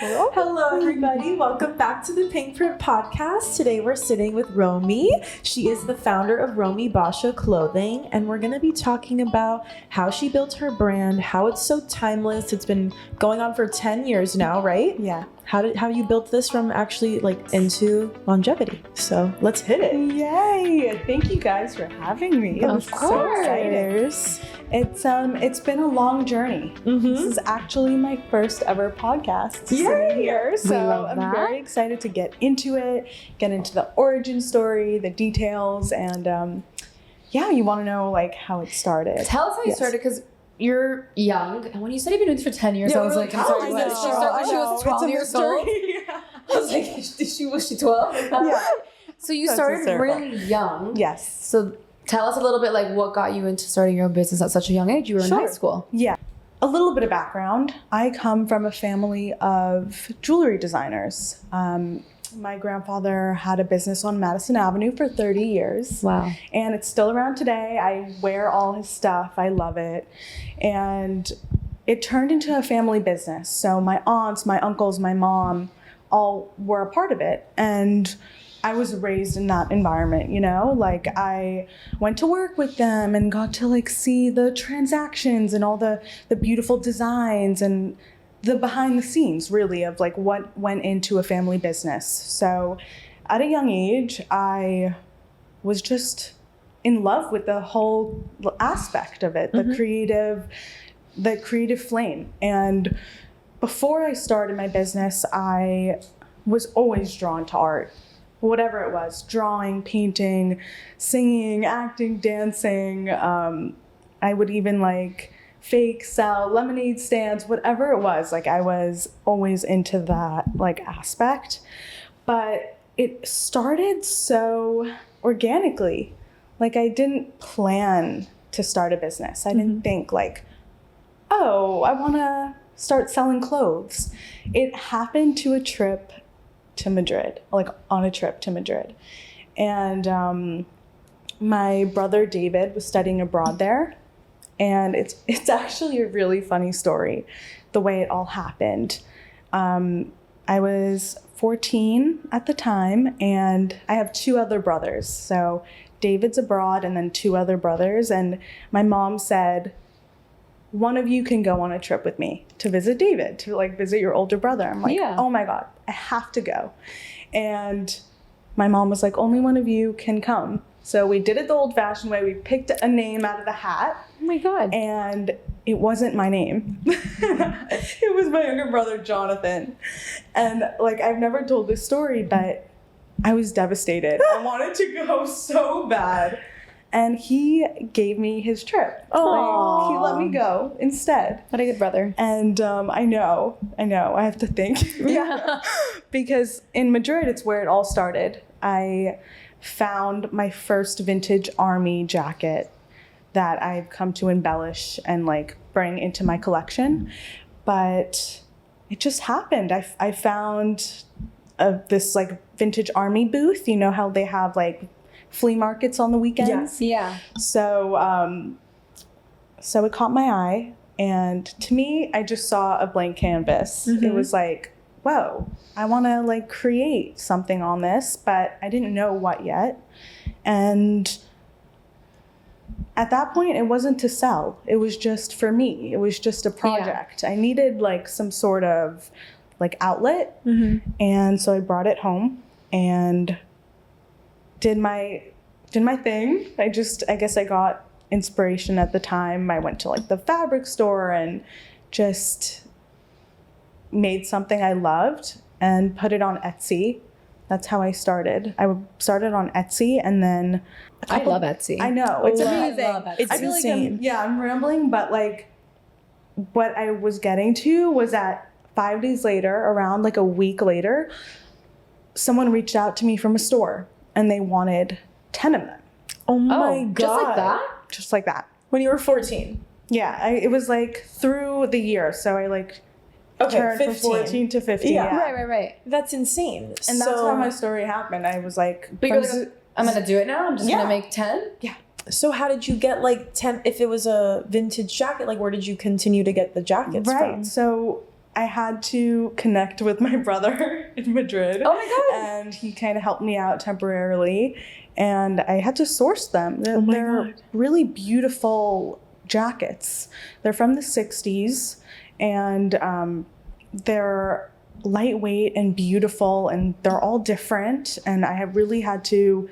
Hello, everybody. Welcome back to the Pink Print Podcast. Today we're sitting with Romi. She is the founder of Romi Basha Clothing, and we're going to be talking about how she built her brand, how it's so timeless. It's been going on for 10 years now, right? Yeah. How you built this from actually into longevity. So let's hit it. Yay! Thank you guys for having me. Of course. So it's been a long journey. This is actually my first ever podcast sitting here. So I'm very excited to get into it, get into the origin story, the details, and you want to know how it started. Tell us how you started, because you're young, and when you said you've been doing this for 10 years, I was like, I'm sorry, did she start when she was 12 years old? I was like, was she 12? Yeah. So you started really young. Yes. So tell us a little bit what got you into starting your own business at such a young age. You were in high school. Yeah. A little bit of background. I come from a family of jewelry designers. My grandfather had a business on Madison Avenue for 30 years. Wow. And it's still around today. I wear all his stuff. I love it. And it turned into a family business. So my aunts, my uncles, my mom all were a part of it. And I was raised in that environment, I went to work with them and got to see the transactions and all the beautiful designs and the behind the scenes really of what went into a family business. So at a young age, I was just in love with the whole aspect of it, the creative flame. And before I started my business, I was always drawn to art. Whatever it was, drawing, painting, singing, acting, dancing. I would even fake sell lemonade stands, whatever it was. I was always into that aspect. But it started so organically. I didn't plan to start a business. I didn't think I want to start selling clothes. It happened to a trip to Madrid, on a trip to Madrid. And my brother David was studying abroad there. And it's actually a really funny story, the way it all happened. I was 14 at the time, and I have two other brothers. So David's abroad and then two other brothers. And my mom said, one of you can go on a trip with me to visit David, to visit your older brother. I'm Oh my God, I have to go. And my mom was only one of you can come. So we did it the old fashioned way. We picked a name out of the hat. Oh my God. And it wasn't my name. It was my younger brother, Jonathan. And I've never told this story, but I was devastated. I wanted to go so bad. And he gave me his trip. He let me go instead. What a good brother. And I know. I have to think. Yeah. Because in Madrid, it's where it all started. I found my first vintage army jacket that I've come to embellish and bring into my collection. But it just happened. I found this vintage army booth. You know how they have flea markets on the weekends? Yes. Yeah. So it caught my eye, and to me, I just saw a blank canvas. It was whoa, I want to create something on this, but I didn't know what yet. And at that point, it wasn't to sell. It was just for me. It was just a project. Yeah. I needed some sort of outlet. And so I brought it home and did my thing. I guess I got inspiration at the time. I went to the fabric store and just made something I loved and put it on Etsy. That's how I started. I started on Etsy, and then I love Etsy. I know, it's amazing. I love Etsy. It's insane. I'm rambling, but what I was getting to was that 5 days later, around a week later, someone reached out to me from a store, and they wanted 10 of them. Oh my God. Just like that? Just like that. When you were 14? Yeah, it was through the year. So I turned 15. from 14 to 15. Yeah. Right. That's insane. And that's how my story happened. I was But you're I'm going to do it now? I'm just going to make 10? Yeah. So how did you get 10, if it was a vintage jacket, where did you continue to get the jackets from? So I had to connect with my brother in Madrid. Oh my God. And he kind of helped me out temporarily. And I had to source them. They're, God. really beautiful jackets. They're from the 60s. And they're lightweight and beautiful. And they're all different. And I have really had to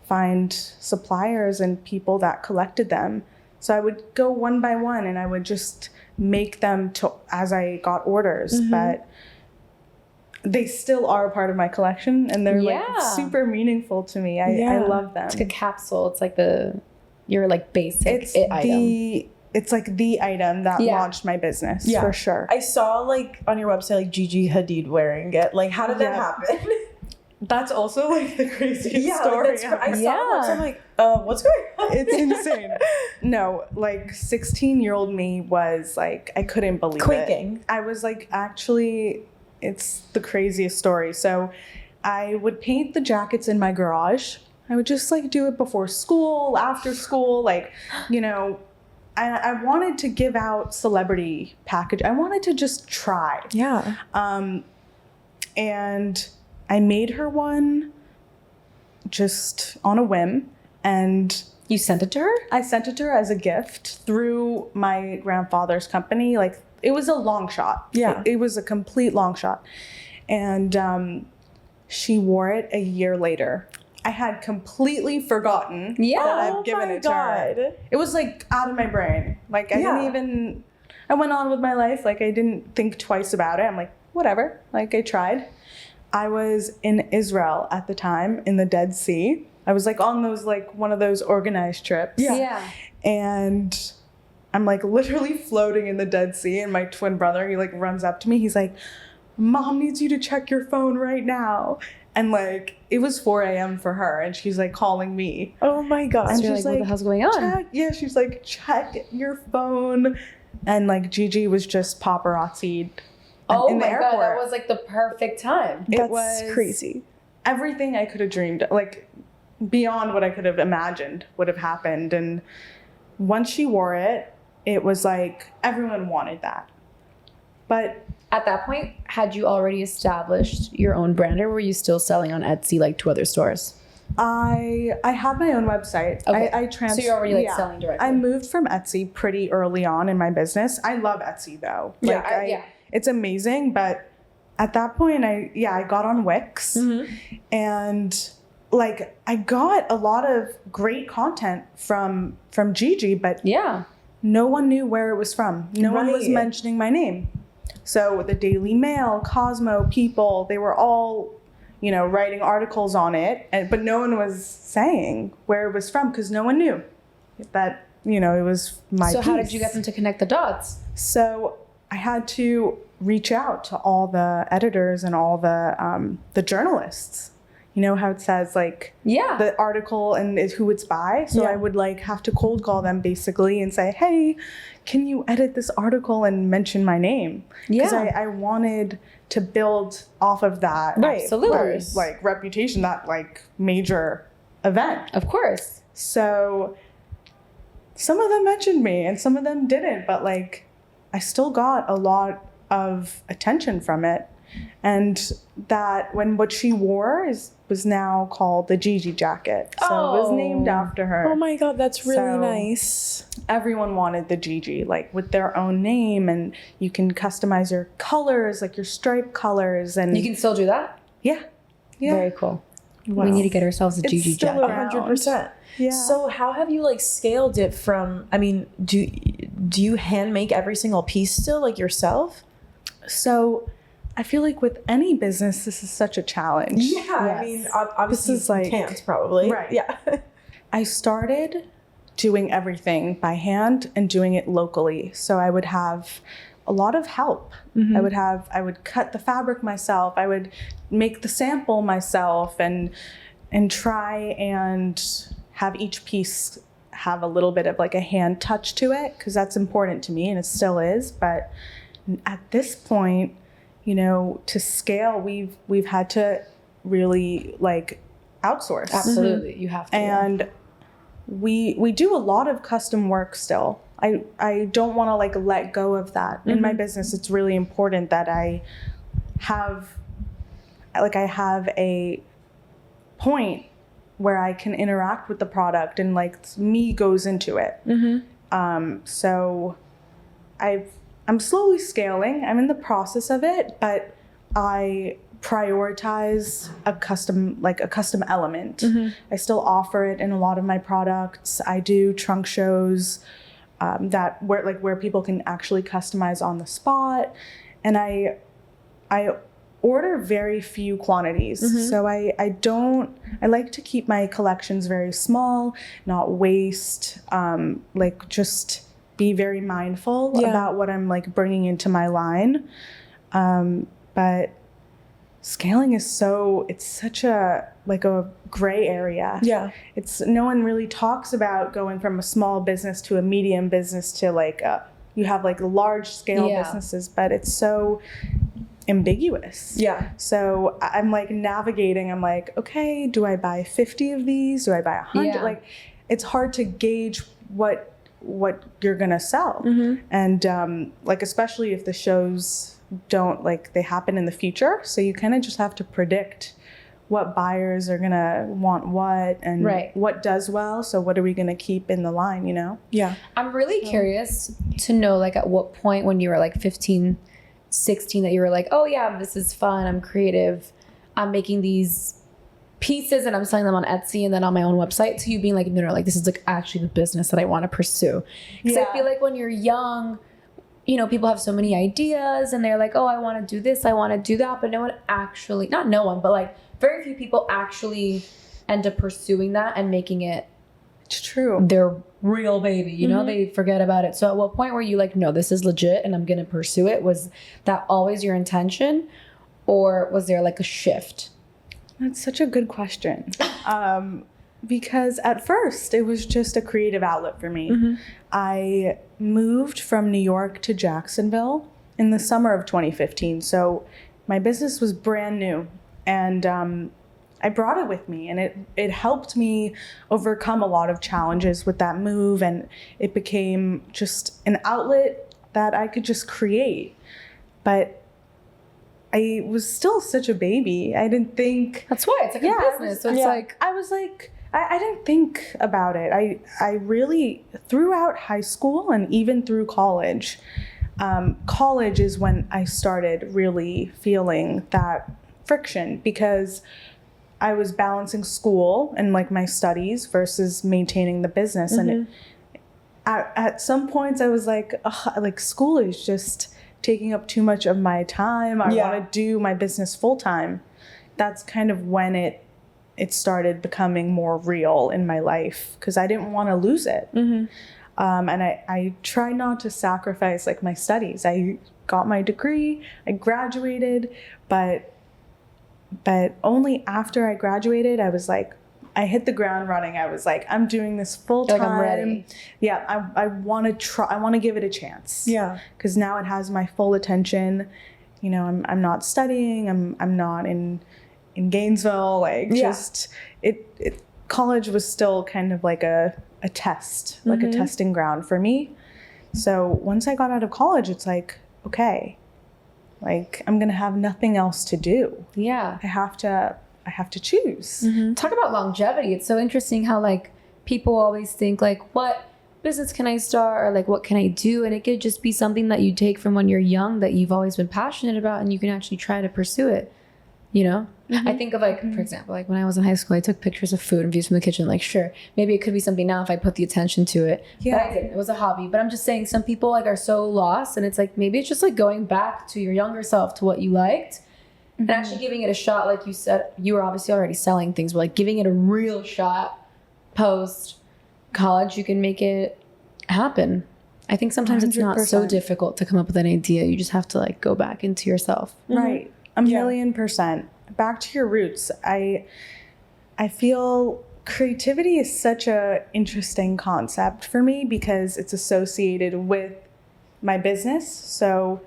find suppliers and people that collected them. So I would go one by one and I would just make them as I got orders, but they still are a part of my collection and they're like super meaningful to me. I love them. It's like a capsule. It's like your like basic item. It's like the item that launched my business for sure. I saw like on your website like Gigi Hadid wearing it. Like how did that happen? That's also like the craziest story. I saw it, so I'm like, what's going on? It's insane. No, like 16-year-old me was like, I couldn't believe Quaking. it. I was like, actually, it's the craziest story. So I would paint the jackets in my garage. I would just like do it before school, after school, like, you know, I wanted to give out celebrity package. I wanted to just try. Yeah. And I made her one just on a whim, and You sent it to her? I sent it to her as a gift through my grandfather's company. Like, it was a long shot. Yeah. It was a complete long shot. And she wore it a year later. I had completely forgotten that I've given it to her. It was like out of my brain. Like, I went on with my life. Like, I didn't think twice about it. I'm like, whatever. Like, I tried. I was in Israel at the time in the Dead Sea. I was like on those, like one of those organized trips. Yeah. And I'm like literally floating in the Dead Sea. And my twin brother, he like runs up to me. He's like, Mom needs you to check your phone right now. And like, it was 4 a.m. for her. And she's like calling me. Oh my God. And You're she's like, what the hell's going on? She's like, check your phone. And like Gigi was just paparazzi'd. Oh in the my airport. God, that was like the perfect time. It That's was crazy. Everything I could have dreamed, like beyond what I could have imagined would have happened. And once she wore it, it was like everyone wanted that. But At that point, had you already established your own brand, or were you still selling on Etsy like to other stores? I had my own website. Okay. So you're already like selling directly. I moved from Etsy pretty early on in my business. I love Etsy though. It's amazing, but at that point I got on Wix and like I got a lot of great content from Gigi, but no one knew where it was from. No one was mentioning my name. So the Daily Mail, Cosmo, People, they were all, you know, writing articles on it, but no one was saying where it was from because no one knew that, you know, it was my So piece. how did you get them to connect the dots? So I had to reach out to all the editors and all the journalists. You know how it says like the article and who it's by. So I would like have to cold call them basically and say, hey, can you edit this article and mention my name? Because I wanted to build off of that. Absolutely. Like reputation, that like major event. Of course. So some of them mentioned me and some of them didn't, but like I still got a lot of attention from it. And that what she wore was now called the Gigi jacket. So it was named after her. Oh my God, that's really nice. Everyone wanted the Gigi, like with their own name, and you can customize your colors, like your stripe colors, and You can still do that? yeah. Very cool. Wow. We need to get ourselves a It's Gigi still jacket. 100%. Yeah. So how have you like scaled it from, I mean, do you hand make every single piece still like yourself? So I feel like with any business, this is such a challenge. I mean, obviously This is like- you can't probably. Right. Yeah. I started doing everything by hand and doing it locally. So I would have a lot of help. I would cut the fabric myself. I would make the sample myself and try and have each piece have a little bit of like a hand touch to it, because that's important to me and it still is. But at this point, you know, to scale, we've had to really like outsource. Absolutely. You have to. And we do a lot of custom work still. I don't want to like let go of that. In my business, it's really important that I have a point where I can interact with the product and like me goes into it. So I'm slowly scaling. I'm in the process of it, but I prioritize a custom element. I still offer it in a lot of my products. I do trunk shows where people can actually customize on the spot, and I order very few quantities. So I like to keep my collections very small, not waste, just be very mindful about what I'm like bringing into my line. But scaling is it's such a gray area. No one really talks about going from a small business to a medium business to you have like large scale businesses, but it's so ambiguous. So I'm like navigating. I'm like, okay, do I buy 50 of these? Do I buy 100? Like, it's hard to gauge what you're gonna sell. And especially if the shows don't they happen in the future. So you kind of just have to predict what buyers are gonna want what and what does well. So what are we gonna keep in the line, I'm really curious to know at what point when you were 15, 16 that you were like, oh yeah, this is fun, I'm creative, I'm making these pieces and I'm selling them on Etsy and then on my own website, to you being like, no, this is actually the business that I want to pursue. Because I feel like when you're young, people have so many ideas and they're like, oh, I want to do this, I want to do that, but no one actually, not no one, but very few people actually end up pursuing that and making it their real baby, they forget about it. So at what point were you like, no, this is legit and I'm going to pursue it? Was that always your intention, or was there a shift? That's such a good question. Because at first it was just a creative outlet for me. I moved from New York to Jacksonville in the summer of 2015. So my business was brand new, and I brought it with me, and it helped me overcome a lot of challenges with that move, and it became just an outlet that I could just create. But I was still such a baby. I didn't think... That's why it's a business. I didn't think about it. I really, throughout high school and even through college, college is when I started really feeling that friction, because I was balancing school and my studies versus maintaining the business. And at some points I was like, school is just taking up too much of my time. I want to do my business full time. That's kind of when it started becoming more real in my life, because I didn't want to lose it. And I try not to sacrifice my studies. I got my degree, I graduated, but only after I graduated, I was I hit the ground running. I was I'm doing this full time. I'm ready. Yeah, I want to try. I want to give it a chance. Yeah, because now it has my full attention. I'm not studying. I'm not in Gainesville. College was still kind of a test, a testing ground for me. So once I got out of college, it's okay, I'm gonna have nothing else to do. Yeah, I have to choose. Talk about longevity. It's so interesting how people always think what business can I start, or what can I do, and it could just be something that you take from when you're young that you've always been passionate about, and you can actually try to pursue it. I think of for example, when I was in high school, I took pictures of food and views from the kitchen. Sure, maybe it could be something now if I put the attention to it. Yeah, but I didn't. It was a hobby. But I'm just saying, some people are so lost, and it's maybe it's just going back to your younger self, to what you liked, and actually giving it a shot. Like you said, you were obviously already selling things, but giving it a real shot post college, you can make it happen. I think sometimes 100%. It's not so difficult to come up with an idea. You just have to go back into yourself. Right. A million %. Back to your roots. I feel creativity is such a interesting concept for me, because it's associated with my business. So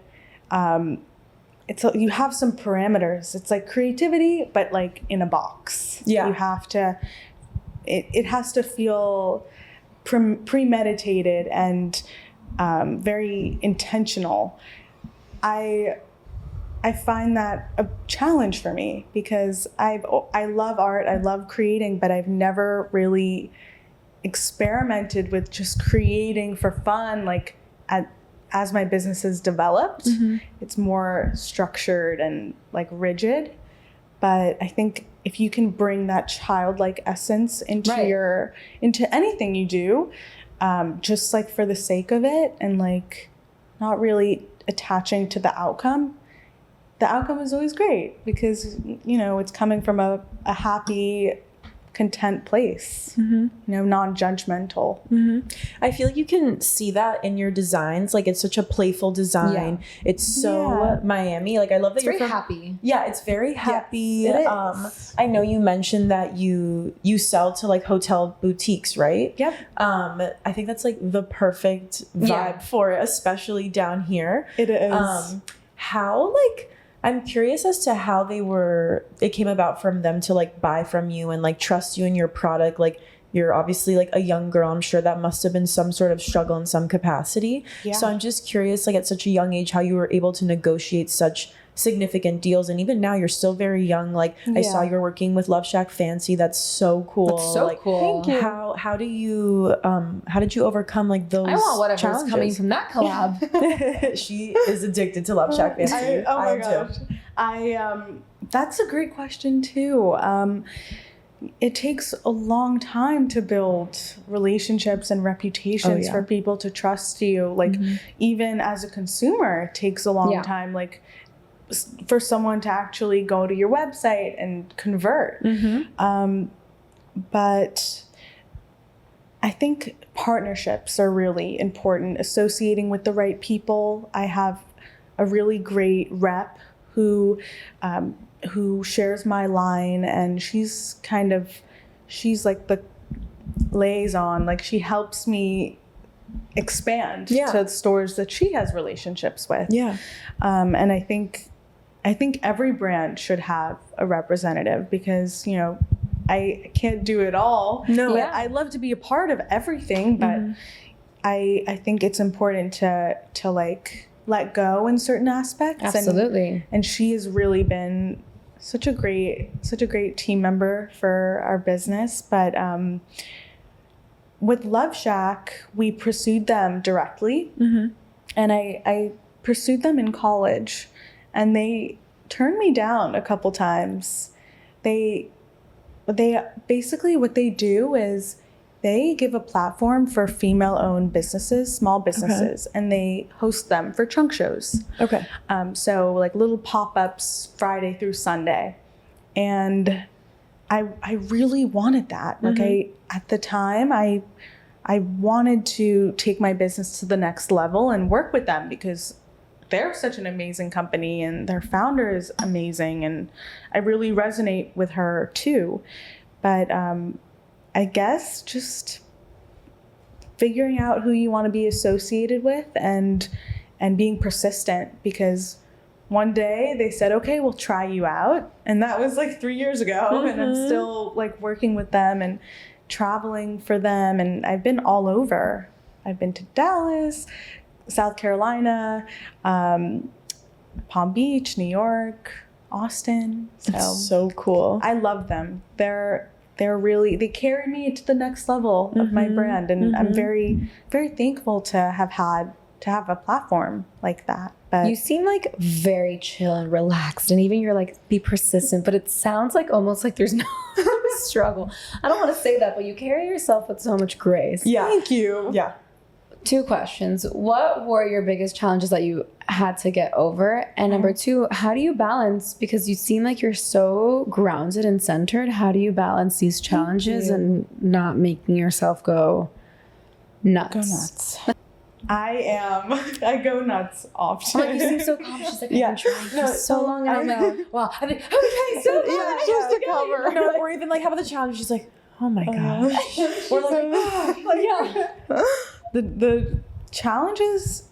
you have some parameters. It's creativity, but in a box. Yeah. You have to, it has to feel premeditated and very intentional. I find that a challenge for me because I love art, I love creating, but I've never really experimented with just creating for fun. Like as my business has developed, it's more structured and like rigid. But I think if you can bring that childlike essence into into anything you do, just like for the sake of it and like not really attaching to the outcome is always great because, it's coming from a happy, content place, non-judgmental. I feel like you can see that in your designs. Like it's such a playful design. It's so Miami. Like I love that It's very happy. Yeah, it's very happy. Yes, it is. I know you mentioned that you sell to like hotel boutiques, right? Yep. I think that's like the perfect vibe for it, especially down here. It is. How like I'm curious as to how it came about from them to like buy from you and like trust you in your product. Like you're obviously like a young girl. I'm sure that must have been some sort of struggle in some capacity. Yeah. So I'm just curious, like at such a young age, how you were able to negotiate such significant deals. And even now you're still very young. Like I saw you're working with Love Shack Fancy. That's so cool. That's so like, cool. Thank you. How do you how did you overcome like those I want whatever's challenges? coming from that collab. She is addicted to Love Shack Fancy. Oh my I gosh. That's a great question too. It takes a long time to build relationships and reputations for people to trust you. Like even as a consumer, it takes a long time. Like for someone to actually go to your website and convert. But I think partnerships are really important. Associating with the right people. I have a really great rep who shares my line, and she's like the liaison. Like she helps me expand to the stores that she has relationships with. And I think every brand should have a representative because I can't do it all. I love to be a part of everything, but I think it's important to like let go in certain aspects. Absolutely. And she has really been such a great team member for our business. But with Love Shack, we pursued them directly. And I pursued them in college, and they turned me down a couple times. They basically, what they do is they give a platform for female-owned businesses, small businesses, and they host them for trunk shows. So like little pop-ups Friday through Sunday. And I really wanted that. Like at the time, I wanted to take my business to the next level and work with them because they're such an amazing company and their founder is amazing. And I really resonate with her too. But I guess just figuring out who you want to be associated with and being persistent, because one day they said, okay, we'll try you out. And that was like 3 years ago. And I'm still like working with them and traveling for them. And I've been all over. I've been to Dallas, South Carolina, Palm Beach, New York, Austin. So cool. I love them. They carry me to the next level of my brand. And I'm very, very thankful to have a platform like that. But you seem like very chill and relaxed, and even you're like, be persistent, but it sounds like almost like there's no struggle. I don't want to say that, but you carry yourself with so much grace. Thank you. 2 questions. What were your biggest challenges that you had to get over? And number 2, how do you balance, because you seem like you're so grounded and centered, how do you balance these challenges and not making yourself go nuts? I go nuts often. I'm like, you seem so calm. She's like, I've been trying for so long. I don't know. Wow. I've been trying so long. Just to cover. No, or even like, how about the challenge? She's like, oh my gosh. Or the challenges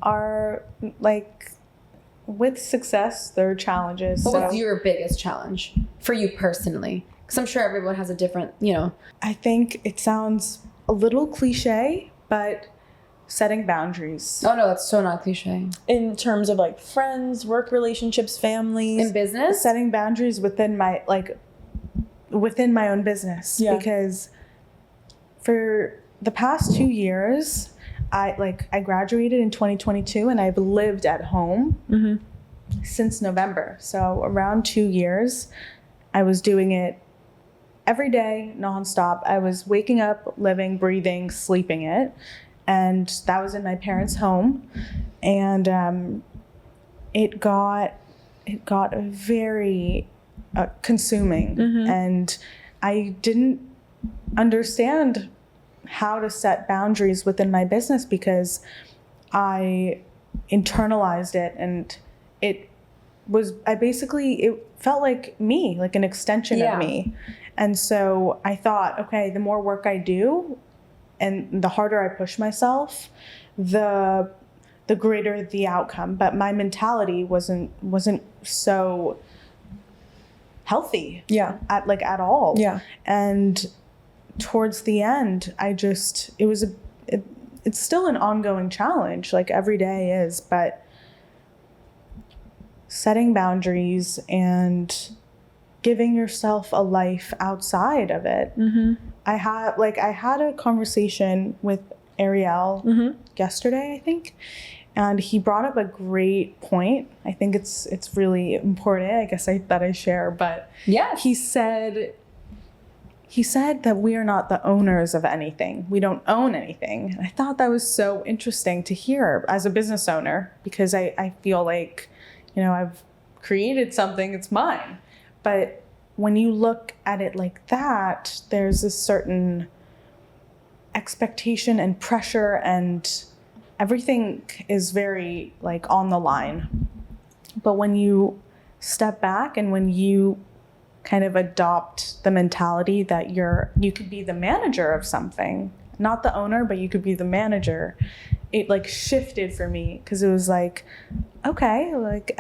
are like, with success, there are challenges. What was your biggest challenge for you personally? Because I'm sure everyone has a different, I think it sounds a little cliche, but setting boundaries. Oh no, that's so not cliche. In terms of like friends, work relationships, families, In business? Setting boundaries within my own business. Yeah. Because for the past 2 years, I graduated in 2022 and I've lived at home since November. So around 2 years, I was doing it every day, nonstop. I was waking up, living, breathing, sleeping it. And that was in my parents' home. And it got very consuming. And I didn't understand how to set boundaries within my business because I internalized it, and it felt like me, like an extension of me. And so I thought, okay, the more work I do and the harder I push myself, the greater the outcome. But my mentality wasn't so healthy at all. Yeah. And towards the end, it's still an ongoing challenge, like every day is, but setting boundaries and giving yourself a life outside of it. I had a conversation with Ariel yesterday, I think, and he brought up a great point. I think it's really important, I guess, that I share, but Yeah. he said that we are not the owners of anything. We don't own anything. And I thought that was so interesting to hear as a business owner, because I feel like, I've created something, it's mine. But when you look at it like that, there's a certain expectation and pressure, and everything is very like on the line. But when you step back and when you kind of adopt the mentality that you could be the manager of something, not the owner, but you could be the manager, it like shifted for me, because it was like, okay, like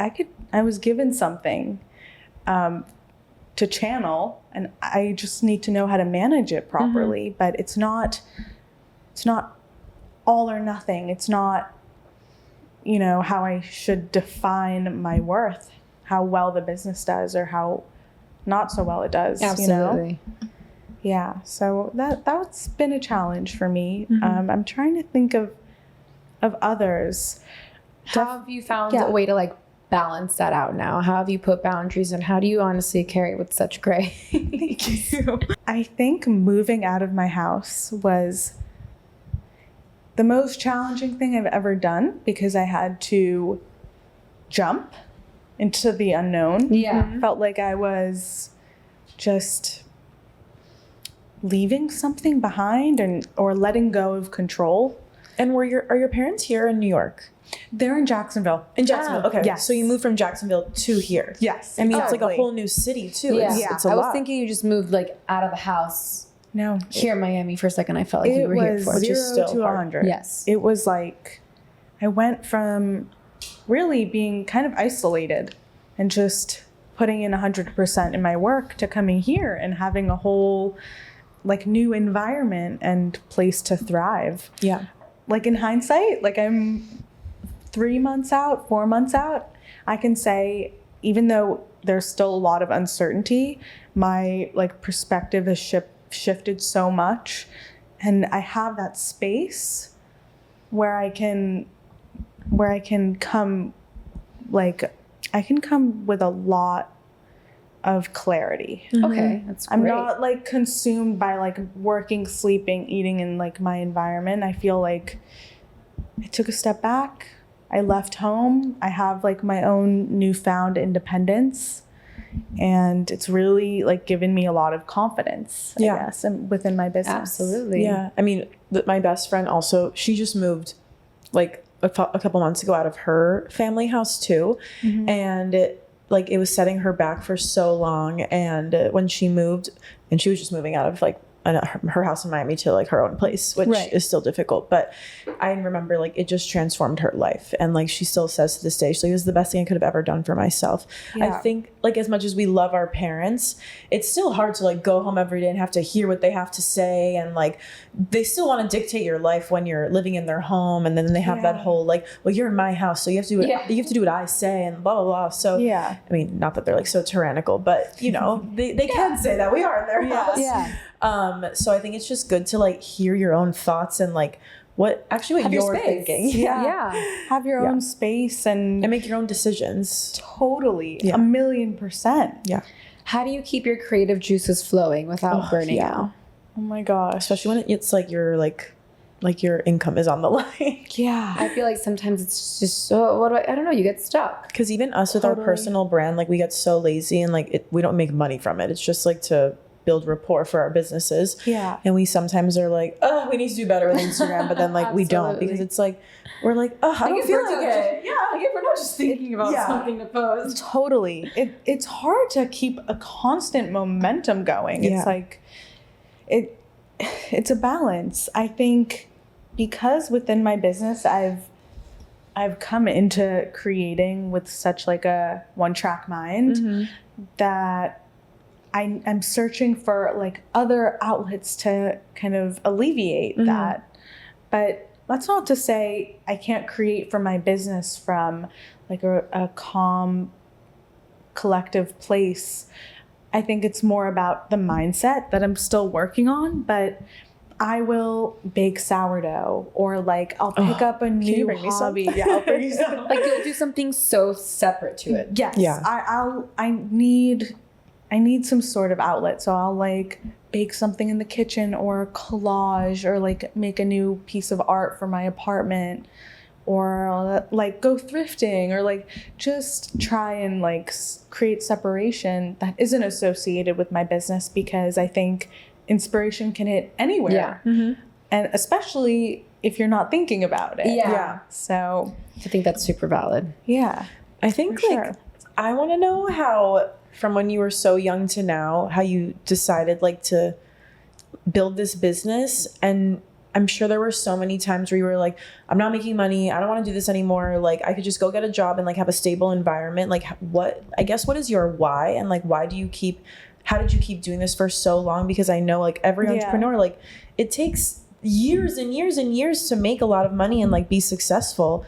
I was given something to channel, and I just need to know how to manage it properly. But it's not all or nothing. It's not, how I should define my worth, how well the business does or how not so well it does. Absolutely. Yeah. So that's been a challenge for me. I'm trying to think of others. How have you found a way to like balance that out now? How have you put boundaries, and how do you honestly carry it with such grace? Thank you. I think moving out of my house was the most challenging thing I've ever done, because I had to jump into the unknown. Yeah. Felt like I was just leaving something behind or letting go of control. And are your parents here in New York? They're in Jacksonville. In Jacksonville, okay. Yes. So you moved from Jacksonville to here. Yes. I mean, it's exactly. like a whole new city too. Yeah. It's a I lot. was thinking you just moved like out of the house No. here in Miami for a second. I felt like you were here before. Which is 0 still to hard. 100. Yes. It was like I went from really being kind of isolated and just putting in 100% in my work to coming here and having a whole like new environment and place to thrive. Yeah. Like in hindsight, like I'm 3 months out, 4 months out, I can say, even though there's still a lot of uncertainty, my like perspective has shifted so much, and I have that space where I can come, like I can come with a lot of clarity. Okay, that's great. I'm not like consumed by like working, sleeping, eating in like my environment. I feel like I took a step back. I left home. I have like my own newfound independence, and it's really like given me a lot of confidence, I guess, and within my business. Absolutely. Yeah. I mean, my best friend also, she just moved like a couple months ago out of her family house too. And it was setting her back for so long. And when she moved, and she was just moving out of like her house in Miami to like her own place, which is still difficult. But I remember like it just transformed her life. And like she still says to this day, she's like, it was the best thing I could have ever done for myself. I think like as much as we love our parents, it's still hard to like go home every day and have to hear what they have to say. And like they still want to dictate your life when you're living in their home. And then they have that whole like, well, you're in my house, so you have to do you have to do what I say and blah, blah, blah. So I mean, not that they're like so tyrannical, but you know, they can say that we are in their house. So I think it's just good to like hear your own thoughts and like what you're thinking. Have your own space and make your own decisions. Totally. 1,000,000%. How do you keep your creative juices flowing without burning out? Oh my gosh. Especially when it's like you're like your income is on the line. I feel like sometimes it's just so, I don't know, you get stuck. Because even us with our personal brand, like we get so lazy and like we don't make money from it. It's just like to build rapport for our businesses. And we sometimes are like, oh, we need to do better with Instagram, but then like we don't, because it's like we're like, oh, I don't feel like it. Like if we're not just thinking about something to post. Totally. It's hard to keep a constant momentum going. It's like it's a balance. I think because within my business I've come into creating with such like a one-track mind that I'm searching for like other outlets to kind of alleviate that. But that's not to say I can't create for my business from like a calm, collective place. I think it's more about the mindset that I'm still working on, but I will bake sourdough or like I'll pick up a new hobby. I'll bring you some. Like you'll do something so separate to it. Yes. I need some sort of outlet. So I'll like bake something in the kitchen or collage or like make a new piece of art for my apartment or I'll, like go thrifting or like just try and like create separation that isn't associated with my business, because I think inspiration can hit anywhere. And especially if you're not thinking about it. So I think that's super valid. I think like I want to know how, from when you were so young to now, how you decided like to build this business. And I'm sure there were so many times where you were like, I'm not making money, I don't want to do this anymore, like I could just go get a job and like have a stable environment. Like what is your why, and like how did you keep doing this for so long? Because I know like every entrepreneur, like it takes years and years and years to make a lot of money and like be successful.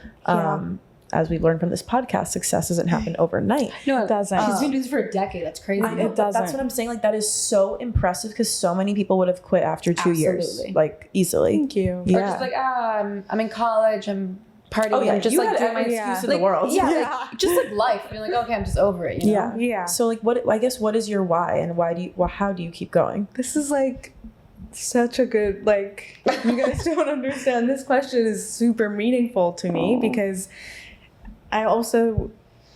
As we've learned from this podcast, success doesn't happen overnight. No, it doesn't. He's been doing this for a decade. That's crazy. It doesn't. That's what I'm saying. Like that is so impressive, because so many people would have quit after 2 years, like easily. Thank you. Or just like, I'm in college, I'm partying, I'm just like doing my excuse in the world. Like, just like life. Being like, okay, I'm just over it. You know? So like, what is your why, and how do you keep going? This is like such a good, like, you guys don't understand. This question is super meaningful to me because I also,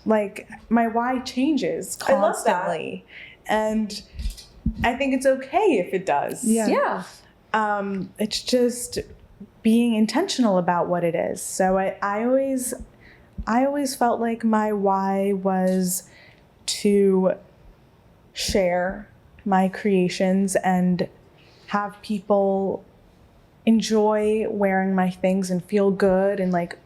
like, my why changes constantly. And I think it's okay if it does. It's just being intentional about what it is. So I always felt like my why was to share my creations and have people enjoy wearing my things and feel good, and like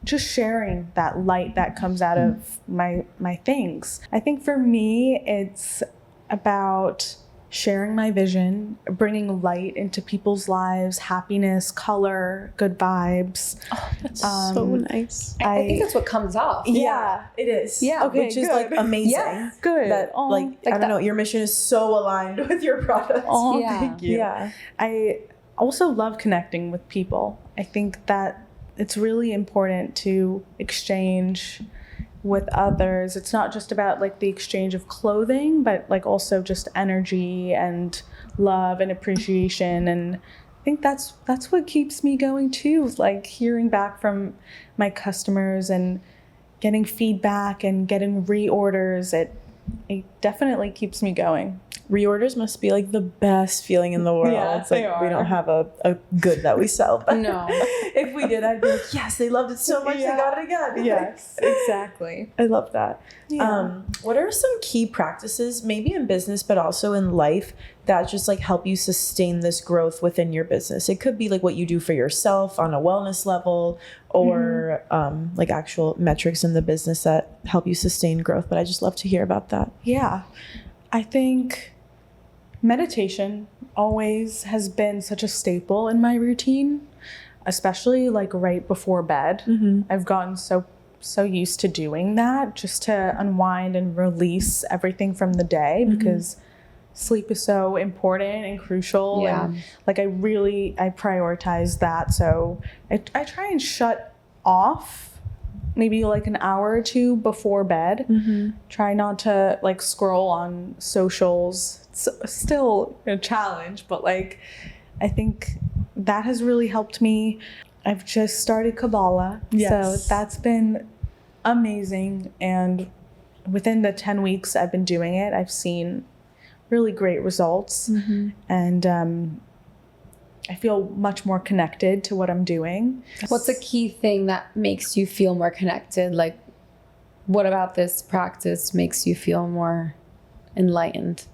just sharing that light that comes out of my things. I think for me, it's about sharing my vision, bringing light into people's lives, happiness, color, good vibes. Oh, that's so nice. I think that's what comes off. Yeah, it is. Yeah, okay, which is like amazing. Yeah, good. That like I don't know, your mission is so aligned with your product. Oh, thank you. Yeah. I also love connecting with people. I think that it's really important to exchange with others. It's not just about like the exchange of clothing, but like also just energy and love and appreciation. And I think that's what keeps me going too, like hearing back from my customers and getting feedback and getting reorders. It definitely keeps me going. Reorders must be like the best feeling in the world. Yeah, it's like they are. We don't have a good that we sell, but No. if we did, I'd be like, yes, they loved it so much, they got it again. Yes, exactly. I love that. Yeah. What are some key practices, maybe in business, but also in life, that just like help you sustain this growth within your business? It could be like what you do for yourself on a wellness level, or like actual metrics in the business that help you sustain growth. But I just love to hear about that. Yeah. I think meditation always has been such a staple in my routine, especially like right before bed. I've gotten so used to doing that just to unwind and release everything from the day, because sleep is so important and crucial. Yeah. And like I prioritize that. So I try and shut off maybe like an hour or two before bed. Try not to like scroll on socials. It's still a challenge, but like I think that has really helped me. I've just started Kabbalah. Yes. So that's been amazing. And within the 10 weeks I've been doing it, I've seen really great results. And I feel much more connected to what I'm doing. What's a key thing that makes you feel more connected? Like, what about this practice makes you feel more enlightened?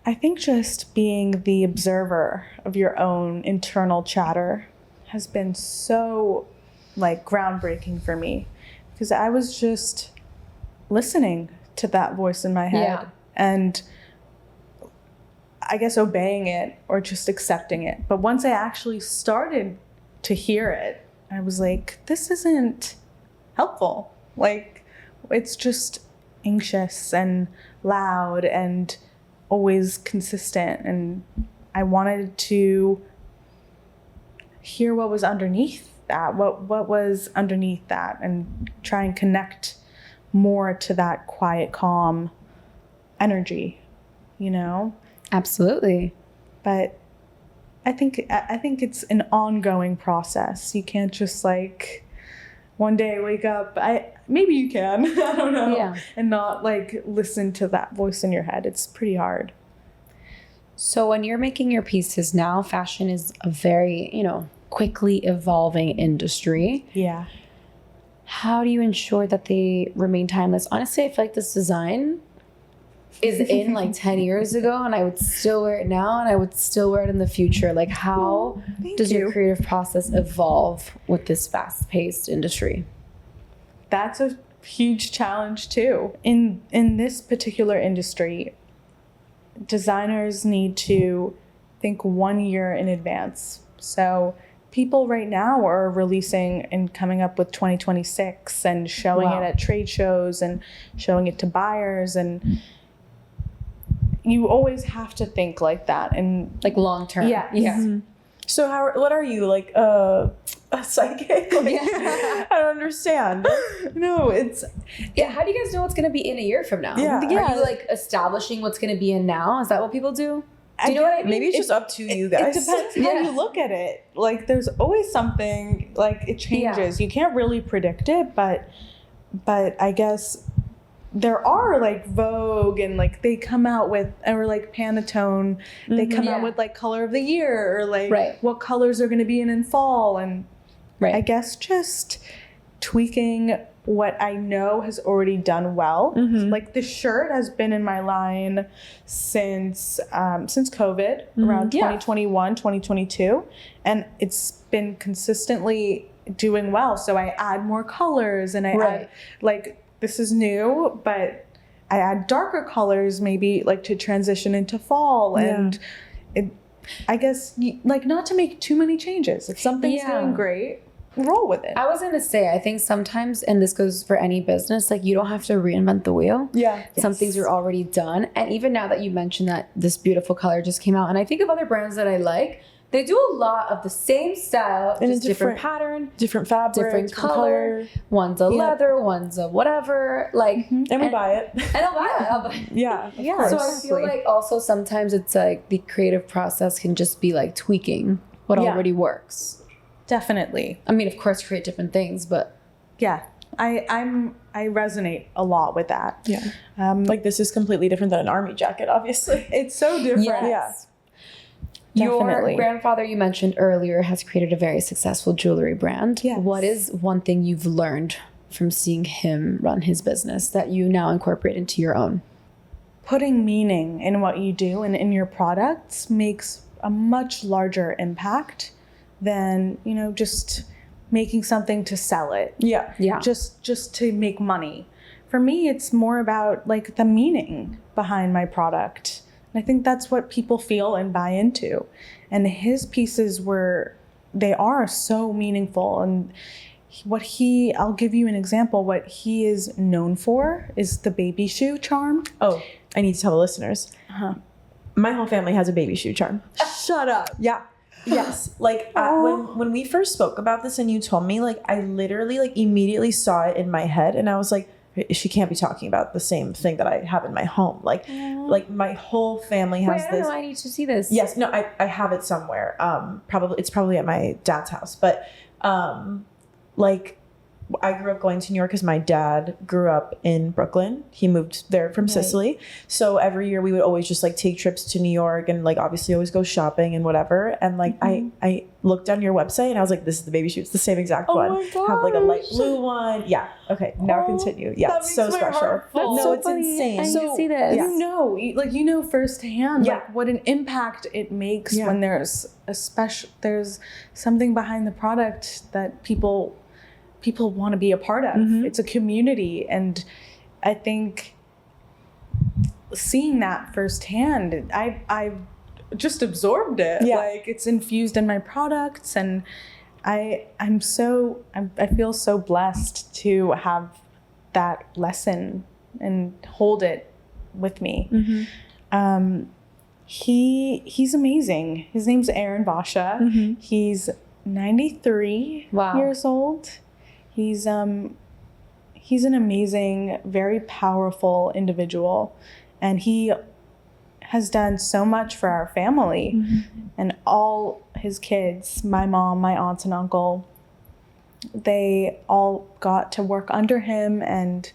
I think just being the observer of your own internal chatter has been so like groundbreaking for me, because I was just listening to that voice in my head and I guess obeying it or just accepting it. But once I actually started to hear it, I was like, this isn't helpful. Like, it's just anxious and loud and always consistent. And I wanted to hear what was underneath that, what was underneath that, and try and connect more to that quiet, calm energy, you know? Absolutely. But I think it's an ongoing process. You can't just like one day wake up. Maybe you can, I don't know, and not like listen to that voice in your head. It's pretty hard. So when you're making your pieces now, fashion is a very, quickly evolving industry. Yeah. How do you ensure that they remain timeless? Honestly, I feel like this design is in like 10 years ago and I would still wear it now and I would still wear it in the future. Like, how does your creative process evolve with this fast-paced industry? That's a huge challenge too. In this particular industry, designers need to think 1 year in advance. So people right now are releasing and coming up with 2026 and showing it at trade shows and showing it to buyers, and you always have to think like that and like long term. Yeah. So what are you, like a psychic? Like, I don't understand. No, it's how do you guys know what's going to be in a year from now? Yeah. Are you like establishing what's going to be in now? Is that what people do? Do you know what I mean? Maybe it's just up to you guys. It depends how you look at it. Like, there's always something, like, it changes. You can't really predict it, but I guess there are, like, Vogue and, like, they come out with, or, like, Pantone, they come out with, like, color of the year, or, like, what colors are going to be in fall. And I guess just tweaking what I know has already done well. Like, the shirt has been in my line since COVID, around 2021, 2022. And it's been consistently doing well. So I add more colors and I add, like, this is new, but I add darker colors maybe like to transition into fall. And I guess, like, not to make too many changes. If something's doing great, roll with it. I was going to say, I think sometimes, and this goes for any business, like, you don't have to reinvent the wheel. Some things are already done. And even now that you mentioned that this beautiful color just came out, and I think of other brands that I like, they do a lot of the same style, and just different pattern, different fabric, different color. One's a leather, one's a whatever. Like, and we buy it. And I'll buy it. Yeah. So I feel like also sometimes it's like the creative process can just be like tweaking what already works. Definitely. I mean, of course, create different things, but I resonate a lot with that. Like, this is completely different than an army jacket, obviously. It's so different. Your grandfather, you mentioned earlier, has created a very successful jewelry brand. What is one thing you've learned from seeing him run his business that you now incorporate into your own? putting meaning in what you do and in your products makes a much larger impact than, you know, just making something to sell it. Yeah. Just to make money. For me, it's more about like the meaning behind my product. And I think that's what people feel and buy into. And his pieces they are so meaningful. And I'll give you an example. What he is known for is the baby shoe charm. Oh, I need to tell the listeners. My whole family has a baby shoe charm. Shut up. Yeah. Yes. Like when we first spoke about this and you told me, like, I literally like immediately saw it in my head and I was like, she can't be talking about the same thing that I have in my home. Like my whole family has this. I need to see this. Yes. No, I have it somewhere. It's probably at my dad's house, but, like I grew up going to New York because my dad grew up in Brooklyn. He moved there from Sicily. So every year we would always just like take trips to New York and like obviously always go shopping and whatever. And like I looked on your website and I was like, this is the baby shoe. It's the same exact one. My gosh. Have like a light blue one. Yeah. Okay. Now continue. Yeah. It's so special. No, it's insane. I need to see this. You know firsthand like what an impact it makes when there's something behind the product that people want to be a part of. It's a community. And I think seeing that firsthand, I've just absorbed it. Yeah. Like it's infused in my products. And I feel so blessed to have that lesson and hold it with me. He's amazing. His name's Romi Basha. He's 93 years old. He's an amazing, very powerful individual, and he has done so much for our family and all his kids, my mom, my aunts and uncle. They all got to work under him and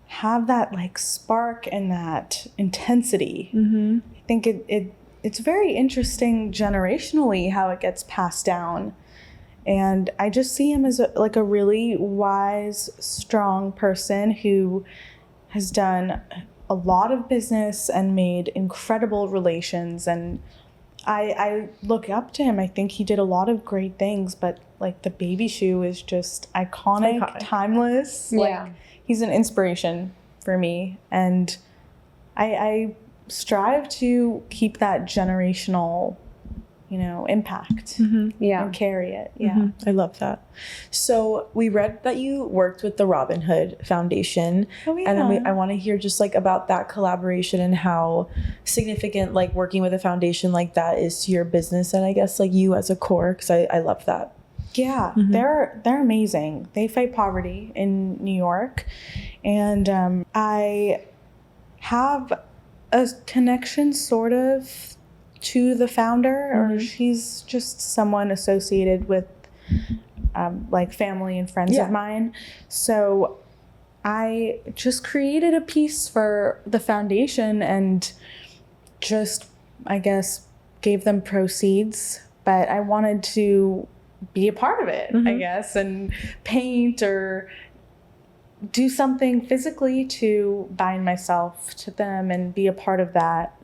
have that like spark and that intensity. I think it's very interesting generationally how it gets passed down. And I just see him as a really wise, strong person who has done a lot of business and made incredible relations. And I look up to him. I think he did a lot of great things, but like the baby shoe is just iconic. Timeless. Yeah. Like he's an inspiration for me. And I strive to keep that generational impact and carry it. I love that. So we read that you worked with the Robin Hood Foundation. And then I want to hear just like about that collaboration and how significant like working with a foundation like that is to your business and I guess like you as a core, because I love that. Yeah, they're amazing. They fight poverty in New York. And I have a connection sort of to the founder, or she's just someone associated with like family and friends of mine. So I just created a piece for the foundation and just, I guess, gave them proceeds, but I wanted to be a part of it, I guess, and paint or do something physically to bind myself to them and be a part of that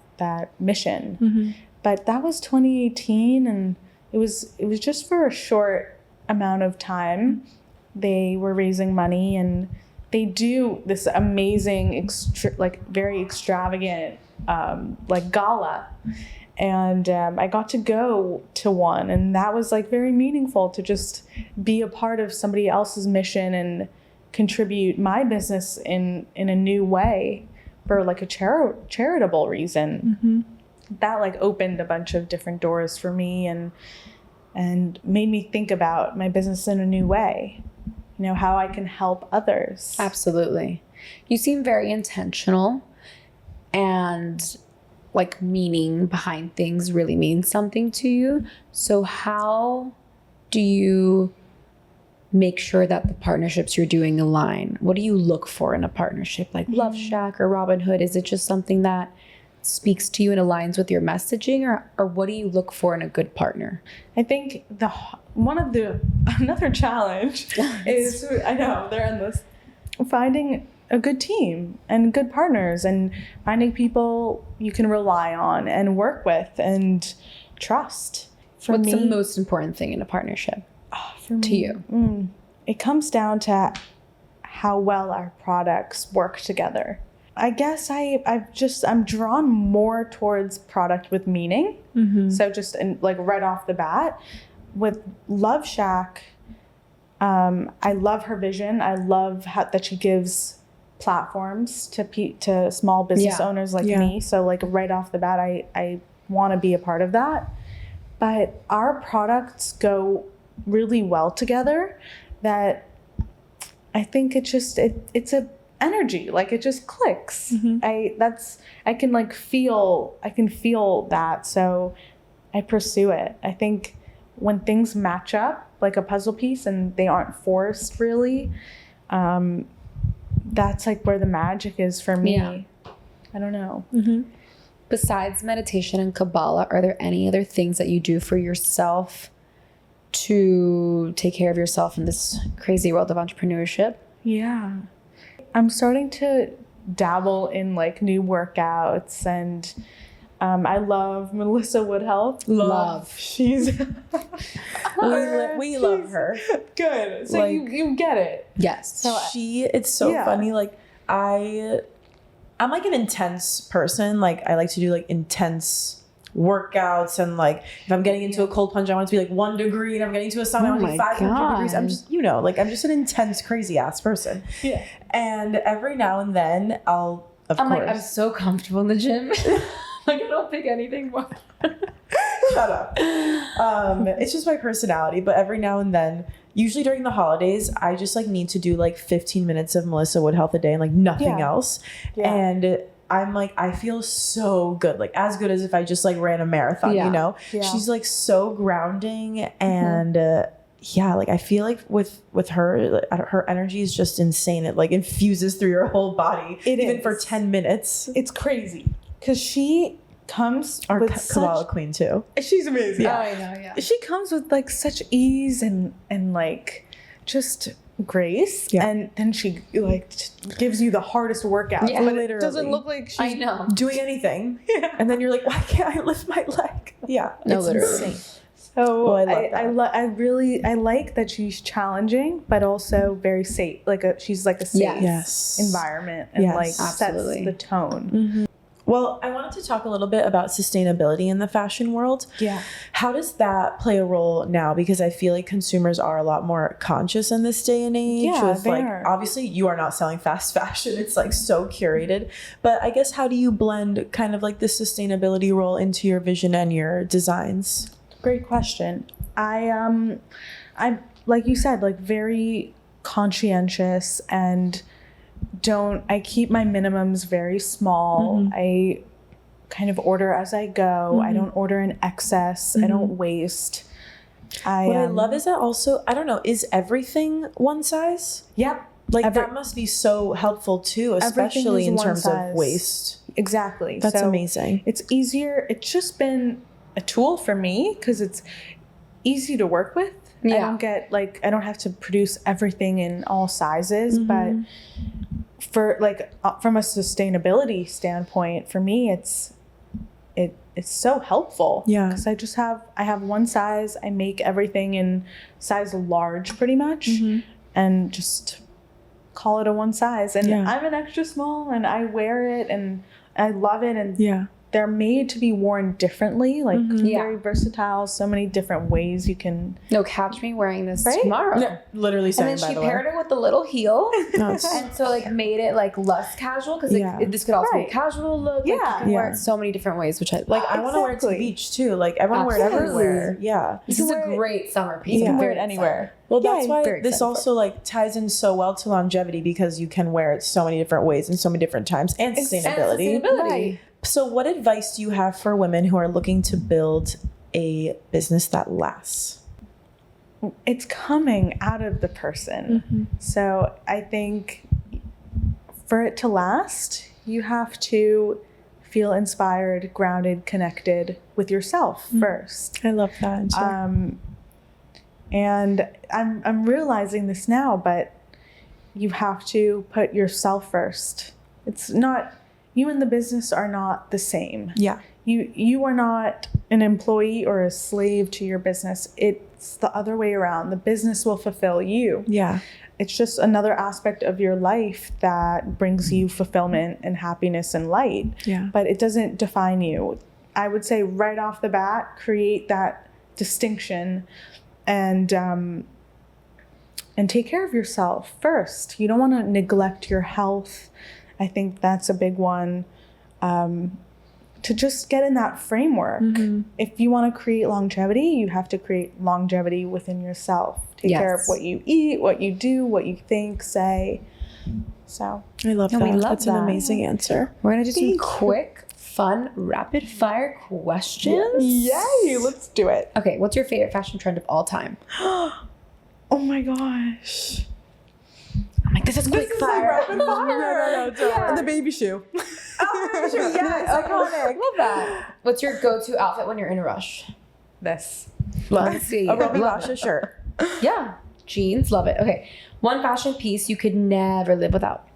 mission. But that was 2018, and it was just for a short amount of time. They were raising money, and they do this amazing, very extravagant, like gala. And I got to go to one, and that was like very meaningful to just be a part of somebody else's mission and contribute my business in a new way for like a charitable reason. That like opened a bunch of different doors for me and made me think about my business in a new way, how I can help others. Absolutely. You seem very intentional, and like meaning behind things really means something to you. So how do you make sure that the partnerships you're doing align? What do you look for in a partnership like Love Shack or Robin Hood? Is it just something that speaks to you and aligns with your messaging, or what do you look for in a good partner? I think another challenge is, I know they're endless, finding a good team and good partners, and finding people you can rely on and work with and trust. What's the most important thing in a partnership to you? It comes down to how well our products work together. I guess I'm drawn more towards product with meaning. So just like right off the bat with Love Shack, I love her vision. I love that she gives platforms to small business owners like me. So like right off the bat, I want to be a part of that. But our products go really well together that I think it's a energy, like it just clicks. I can feel that, so I pursue it. I think when things match up like a puzzle piece and they aren't forced really, that's like where the magic is for me. I don't know. Besides meditation and Kabbalah, are there any other things that you do for yourself to take care of yourself in this crazy world of entrepreneurship? Yeah. I'm starting to dabble in like new workouts, and I love Melissa Woodhealth. Love. She's we love her. Good. So like, you get it. Yes. So it's so funny. Like I'm like an intense person. Like I like to do like intense workouts, and like if I'm getting into a cold plunge, I want it to be like 1 degree, and I'm getting into a sauna, I want it to be 500 degrees. I'm just, like I'm just an intense, crazy ass person. Yeah. And every now and then I'm like, I'm so comfortable in the gym. Like I don't think anything more. Shut up. It's just my personality, but every now and then, usually during the holidays, I just like need to do like 15 minutes of Melissa Woodhealth a day and like nothing else. Yeah. And I'm like, I feel so good, like as good as if I just like ran a marathon, Yeah. She's like so grounding, and like I feel like with her energy is just insane. It like infuses through your whole body, even for 10 minutes. It's crazy because she comes our with Kabbalah queen too. She's amazing. Yeah. Oh, I know. Yeah. She comes with like such ease and like just grace, and then she like gives you the hardest workout, but literally. it doesn't look like she's doing anything. And then you're like, why can't I lift my leg? Yeah, no, it's literally. insane. So I like that she's challenging, but also very safe. She's like a safe environment, and like sets the tone. Well, I wanted to talk a little bit about sustainability in the fashion world. Yeah. How does that play a role now? Because I feel like consumers are a lot more conscious in this day and age. Yeah, with like, obviously you are not selling fast fashion. It's like so curated. But I guess how do you blend kind of like the sustainability role into your vision and your designs? Great question. I'm like you said, like very conscientious, and I keep my minimums very small. I kind of order as I go. I don't order in excess. I don't waste. What I love is that also, I don't know, is everything one size? Yep. Like that must be so helpful too, especially in terms of waste. Exactly. That's amazing. It's easier. It's just been a tool for me because it's easy to work with. Yeah. I don't have to produce everything in all sizes, but for from a sustainability standpoint, for me, it's so helpful. Yeah. Because I have one size. I make everything in size large pretty much, and just call it a one size. And I'm an extra small, and I wear it, and I love it. And they're made to be worn differently, like very versatile, so many different ways you can. No, catch me wearing this tomorrow. No, literally saying, and then she paired it with the little heel. And so like made it like less casual, because this could also be a casual look. Like, you can wear it so many different ways, which I like. I want to wear it to the beach too. Like I want to wear it everywhere. Yeah. This is a great summer piece. You can wear it anywhere. Well, that's why this also like ties in so well to longevity, because you can wear it so many different ways and so many different times, and sustainability. Right. So what advice do you have for women who are looking to build a business that lasts? It's coming out of the person. So I think for it to last, you have to feel inspired, grounded, connected with yourself first. I love that. And I'm realizing this now, but you have to put yourself first. It's not, you and the business are not the same. Yeah. You are not an employee or a slave to your business. It's the other way around. The business will fulfill you. Yeah. It's just another aspect of your life that brings you fulfillment and happiness and light. Yeah. But it doesn't define you. I would say right off the bat, create that distinction and take care of yourself first. You don't want to neglect your health. I think that's a big one. To just get in that framework. Mm-hmm. If you want to create longevity, you have to create longevity within yourself. Take care of what you eat, what you do, what you think, say. So I love No, that. we love That's an that. amazing answer. We're going to do some quick, fun, rapid fire questions. Yay, let's do it. Okay, what's your favorite fashion trend of all time? Oh my gosh. I'm like, this is quick fire. rapid fire. Yeah. The baby shoe. Oh, sure. Yes, iconic. Love that. What's your go-to outfit when you're in a rush? This. Let's see. A Romi Love Basha it. shirt. Yeah, jeans, love it. Okay, one fashion piece you could never live without.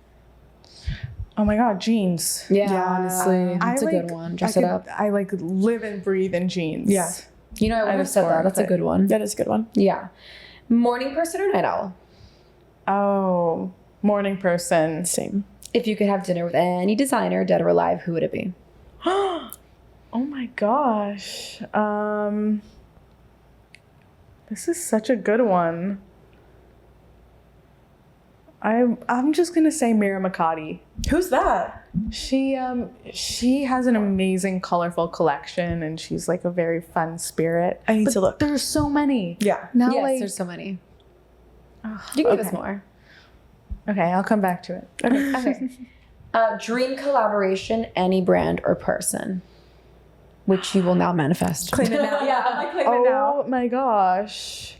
Oh my God, jeans. Yeah, honestly, that's a good one. Dress it up. I like live and breathe in jeans. Yeah. You know, I would have said that. That's a good one. That is a good one. Yeah. Morning person or night owl? Oh, morning person. Same. If you could have dinner with any designer, dead or alive, who would it be? Oh my gosh. This is such a good one. I'm just gonna say Mira Makati. Who's that? She has an amazing, colorful collection, and she's like a very fun spirit. I need But to look. There's so many. Yeah. Now, Yes, like, there's so many. ugh, You can give okay. us more. Okay, I'll come back to it. Okay. Dream collaboration, any brand or person, which you will now manifest. Claim it now. Yeah, I'm like, claim it now. Oh my gosh.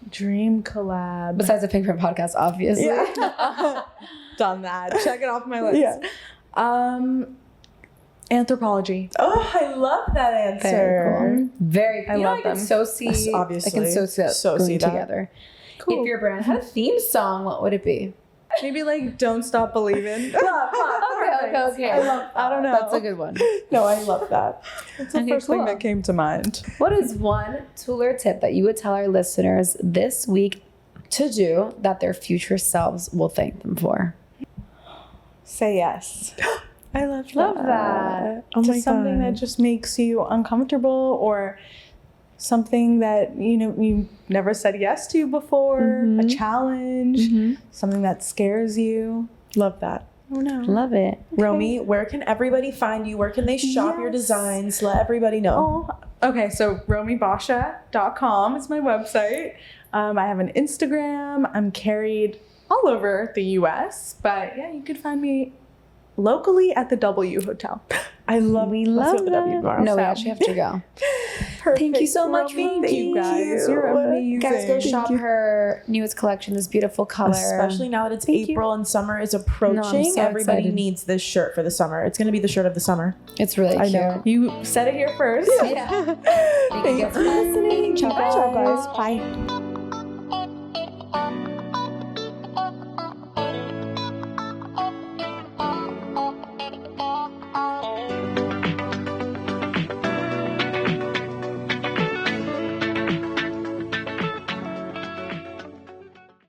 Dream collab. Besides the Pink Print podcast, obviously. Yeah. Done that. Check it off my list. Yeah. Anthropology. Oh, I love that answer. Very cool. Very cool. I You know, love I can them. so see. Obviously. I can so see So going see that. together. Cool. If your brand had a theme song, what would it be? Maybe like Don't Stop Believing. Okay. I don't know. That's a good one. No, I love that. That's the Okay, first thing cool. that came to mind. What is one tool or tip that you would tell our listeners this week to do that their future selves will thank them for? Say yes. I love that. Oh to my something God. that just makes you uncomfortable, or something that you never said yes to before, a challenge, something that scares you. Love that. Oh no. Love it. Romi, where can everybody find you? Where can they shop your Yes. designs? Let everybody know. Oh, okay. So RomiBasha.com is my website. I have an Instagram. I'm carried all over the U.S., but yeah, you can find me locally at the W Hotel. I love. We let's love go to the that. W tomorrow. No, we So- actually have to go. Perfect. Thank you so much, Romi. Romi. Thank you guys. You're amazing. Guys, go shop you. her newest collection, this beautiful color. Especially now that it's Thank you. April and summer is approaching. so Everybody excited. needs this shirt for the summer. It's going to be the shirt of the summer. It's really I cute. know. You said it here first. Yeah. Thank you guys for Thanks for listening. Ciao, Ciao, guys. guys. Bye.